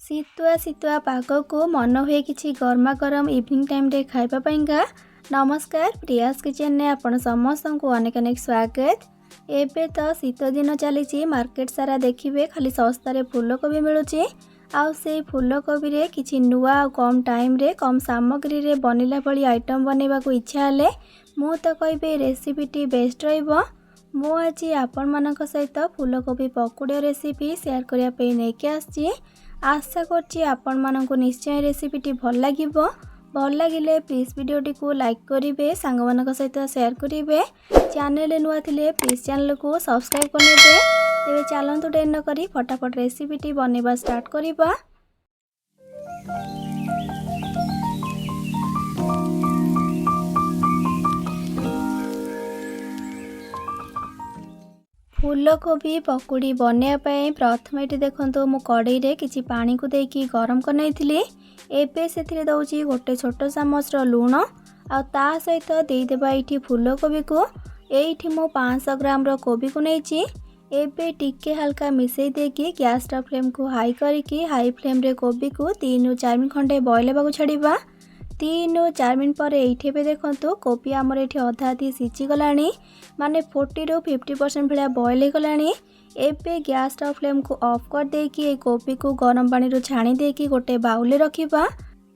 शीतुआ शीतुआ पाग को मन हुए कि गरमा गरम इवनिंग टाइम रे खाइबा पाइंका। नमस्कार, प्रियास किचन ने आपण समस्त को अनेक अनेक स्वागत। एबे तो शीत दिन चली मार्केट सारा देखिए खाली सस्तार फूलकोबी मिलूची। आउ से फूलकोबी रे किछि नुआ कम टाइम रे कम सामग्री रे बनिला भली आइटम बनैबा को इच्छा हेले मु तो कहबे रेसिपीटी बेस्ट रहिबो। मु आज आपण मानक सहित फूलकोबी पकुड़ी रेसिपी शेयर करिया पे नेके आछि। आशा करछि आपण मानक निश्चय रेसिपीटी भल लागिबो। भल लागिले प्लीज वीडियोटी को लाइक करिवे, सांग मानक सहित शेयर करिवे। चैनल नुआ थिले प्लीज चैनल को सब्सक्राइब करनेबे। तेबे चलंतु डेर न करी फटाफट रेसिपीटी बनेबा स्टार्ट करिबा। फूलकोबी पकुड़ी बनवाई प्रथम ये देखो मु कड़ई रे किछि पानी को देकी गरम करनी। एबे से दौची गोटे छोट चामच लुण आ ता सहित देदेबा ये फूलकोबी को। एठी मु 500 ग्राम कोबी को नहीं। एबे टिके हल्का मिसई देकी गैस फ्लेम को हाई करके हाई फ्लेम रे कोबी को 3 ରୁ 4 मिनट खंडे बॉयल होगा छाड़िबा। 3 ରୁ 4 मिनट पर ये देखो कोबी आमर ये अधा अधी सीझी गलानी, माने 40 ରୁ 50% भाया बॉयल हो गलानी। एबे गैस फ्लेम को ऑफ कर देकी कोबी को गरम पानी रो छाणी देकी गोटे बाउल रखिबा।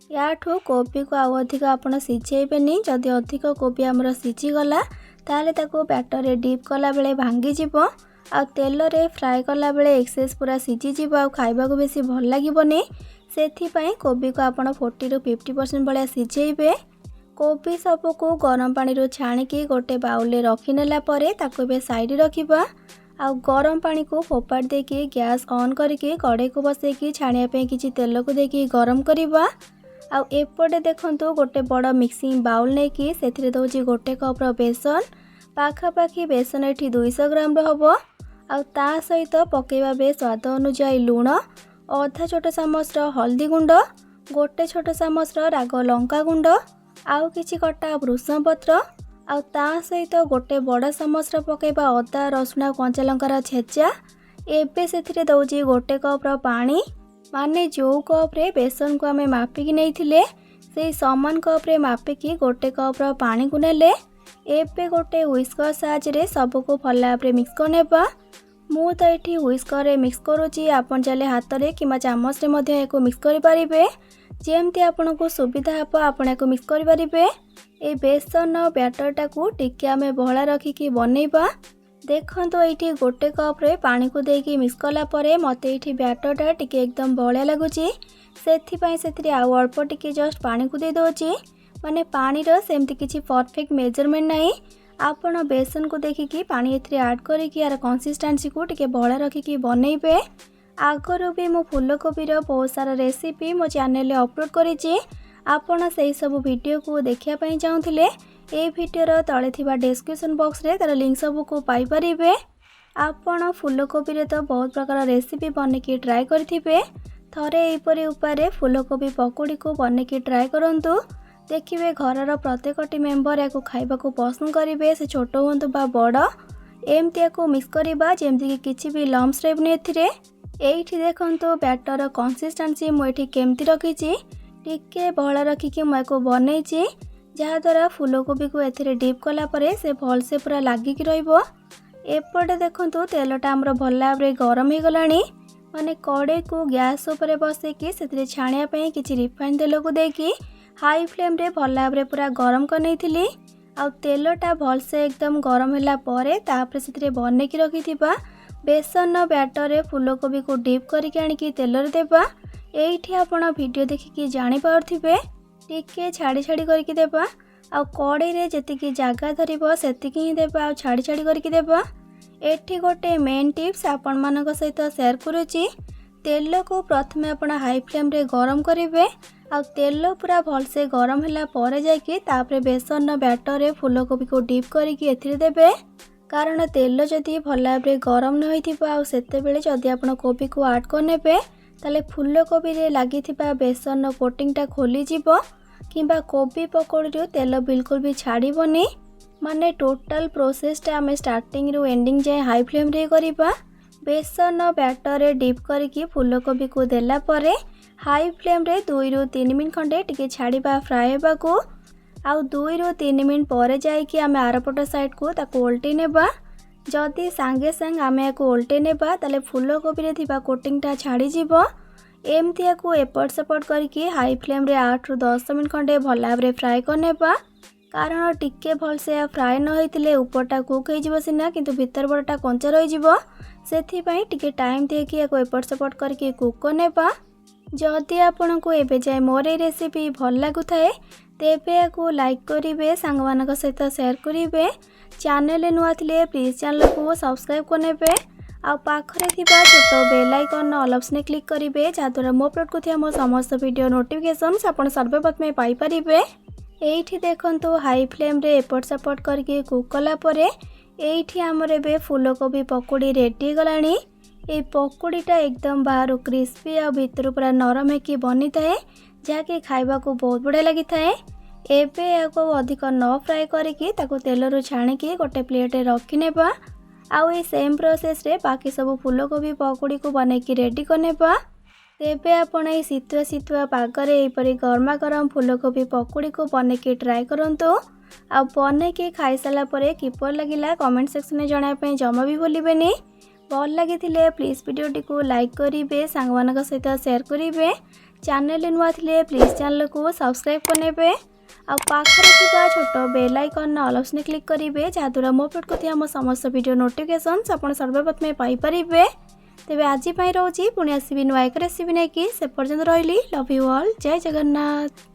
याठू कोबी को आउ अधिक आपण सीझेबेनी। जदि अधिक कोबी आमर सीझी गला ताले ताको बैटर रे डीप कला बेले भांगी जिवो। आ तेल रे फ्राए कला बेले एक्सेस पूरा सीझी जिवो आ खाइबा को बेसी भल लागिबोनी। सेथिपाई कोबी को आपण 40 ରୁ 50% भाया सीझेबे। कोबी सब को गरम पानी रो छाणिकी गोटे बाउल रे रखी नेला परे ताको बे साइड रखिबा। आ गरम पानी को फोपाड़ देकी गैस ऑन करके कड़े को बसेकी छाणिया पे किछि तेल को देकी गरम करबा। आ एपटे देखंतु गोटे बड़ मिक्सिंग बाउल नेकी सेथिरे दउची गोटे कप रो बेसन। पाखापाखी बेसन एठी 200 ग्राम रो हबो। आ ता सहित पकेबा बे स्वाद अनुसार लुण, आधा छोट चामच हल्दी गुंड, गोटे छोट चामच राग लंका गुंड, आउ किछि कटा भृषण पत्र, आ ता सहित गोटे बड़ चामच पकेबा अदा रसुण कंचा लंकार छेचा। एबे सेथिरे दउची गोटे कप रो पानी, माने जो कप रे बेसन को आमे मापिकी नैथिले से समान कप रे मापिकी गोटे कप रो पानी को नेले। एबे गोटे व्हिस्कर साहाय्य रे सब को भल भाबरे मिक्स करनेबा। मु तो एठी व्हिस्कर रे मिक्स करूची, आपन चले हाथ रे किमा चामच रे मध्ये एको मिक्स करि परिबे। जेमती आपन को सुविधा हबो आपन एको मिक्स करि परिबे। ए बेसन बैटर टाकू टिके आमे बहला रखिकी बनैबा। देखंतो एठी गोटे कप रे पानी को देकी मिक्स कला परे मते एठी बैटर टा टिके एकदम बहला लागुची। सेथिपाई सेथिरे आउ अल्प टिके जस्ट पानी को दे दोची, माने पानी रो सेमती किछि परफेक्ट मेजरमेंट नाही। आपण बेसन को देखिकी पानी एथरे ऐड करिकी यार कंसिस्टेंसी को टिके बहला रखिकी बनैबे। आगरो भी मो फूलकोबी रो बहुत सारा रेसिपी मो चैनल रे अपलोड करिछि। आपण सेही सब वीडियो को देखिया पई चाहुथिले ए वीडियो रो तळे थिबा डिस्क्रिप्शन बॉक्स रे तार लिंक सब को पाई परिबे। आपण फूलकोबी रे तो बहुत प्रकार रेसिपी बनेकी ट्राई करथिबे। थरे एपरि उपारे फूलकोबी पकुड़ी को बनेकी ट्राई करंतु। देखिए घर प्रत्येकटी मेम्बर या खाइबा को पसंद करेंगे, से छोट हूँ बा बड़। एमती या मिक्स करवा जमती किसी भी लम्स रहबनी एथिरे। एठी देखंतो बैटर कंसिस्टेंसी मुझे केमती रखी टिके बहला रखिकी मुझे बनई, जहाद्वारा फूलकोबी को एथिरे डीप कला परे से भल से पूरा लागिकी रहिबो। एपटे देखंतो तेलटा हमर भल भाबरे गरम हो गलानी, माने कड़े को गैस ऊपर बसेकी सेथिरे छाणिया पई किछि रिफाइन तेल को देकी हाई फ्लेम रे भल भाबरे पूरा गरम कर नहीं। आ तेलटा भल से एकदम गरम होला परे तापर सेथिरे बनेकी रखिथिबा बेसन बैटर रे फूलकोबी को डीप करके आनिकी तेल रे देबा। एठी आपण वीडियो देखिकी जानि पारथिबे टिके छाड़ी छाड़ी करके देबा। आ कड़े रे जतिकी जागा धरिबो सेतिकी ही देबा, आ छाड़ी छाड़ी करके देबा। एठी गोटे मेन टिप्स आपण मानक सहित शेयर करूची। तेल को प्रथमे आपण हाई फ्लेम रे गरम करिवे। आ तेल पूरा भल से गरम होला परे जाके तापरे बेसन बैटर रे फूलकोबी को डीप करके एथिरे देबे। कारण तेल जदि भल भाबरे गरम न होइथिबो आ सेते बेले जदि आपण कोबी को ऐड करनेबे ताले फूलकोबी रे लागिथिबा बेसन कोटिंगटा खोली जिवो, किंबा कोबी पकोड़ी रो तेल बिल्कुल भी छाड़ीबोनी। माने टोटल प्रोसेसटा आमे स्टार्टिंग रू एंडिंग जाए हाई फ्लेम रे करिबा। बेसन बैटर रे डीप करके फूलकोबी को देला परे हाई फ्लेम रे 2 ରୁ 3 मिनट खंडे टिके छाड़िबा फ्राए हेबा को। आउ 2 ରୁ 3 मिनट पर जाइकी आमे आरपट साइड को ताको उल्टे नेबा। जदि सांगे सांग आमे याको उल्टे नेबा ताले फूलकोबी रे थिबा कोटिंगटा छाड़ी जिवो। एमती याको एपट सेपट करके हाई फ्लेम रे 8 ରୁ 10 मिनट खंडे भल भाबरे फ्राए करनेबा। कारण टिके भलसे फ्राए न होइतिले ऊपरटा कुक हो जिवो सिना किंतु भीतर बड़टा कंचा रहि जिवो। सेथि पई टिके टाइम देकी याको एपट सेपट करके कुक करनेबा। जदि आपनको एबे जाय मोर ए रेसिपी भल लागु थाए तेबे याको लाइक करिवे, सांग मानक सहित शेयर करिवे। चैनल नुआ थिले प्लीज चैनल को सब्सक्राइब करनेबे। आ पाखरे थिबा छोटो bell icon all option click करिवे जाद्वारा मो अपलोड को थिया मो समस्त वीडियो नोटिफिकेशंस आपण सर्वप्रथमे पाई परिबे। एठी देखंतु हाई फ्लेम रे एपट सेपट करके कुक कला परे एठी हमर एबे फूलकोबी पकोड़ी रेडी गलानी। ए पकोड़ीटा एकदम बाहर क्रिस्पी आ भीतर पूरा नरम है कि बनी थाए जहाँकि खाइबा को बहुत बढ़िया लगी थाए। एबे याको अधिक न फ्राए करके ताको तेलरू छाणिकी गोटे प्लेट रखी नेबा। आउ ए सेम प्रोसेस रे बाकी सब फूलकोबी पकोड़ी को बनैकी रेडी करनेबा। तेबे आपण ए शीतुआ पागरे एपरी गरमा गरम फूलकोबी पकोड़ी को बनैकी ट्राए करंतु। आ बनैकी खाई साला परे किपर लागिला कमेंट सेक्शन में जणाय पय जमा भी भूलिबेनी। भल लागिथिले प्लीज वीडियोटी को लाइक करिवे, सांग मानक सहित शेयर करिवे। चैनल नुआ थिले प्लीज चैनल को सब्सक्राइब करनेबे। आ पाखरे थिबा छोटो bell icon all option click करिवे जाद्वारा मो अपलोड करथिया मो समस्त वीडियो नोटिफिकेशंस आपण सर्वप्रथमे पाई परिबे। तेबे आजि पई रहउची पुणी आसीबी नुआ एक रेसिपी नै कि से पर्यंत रहिली। लव यू ऑल, जय जगन्नाथ।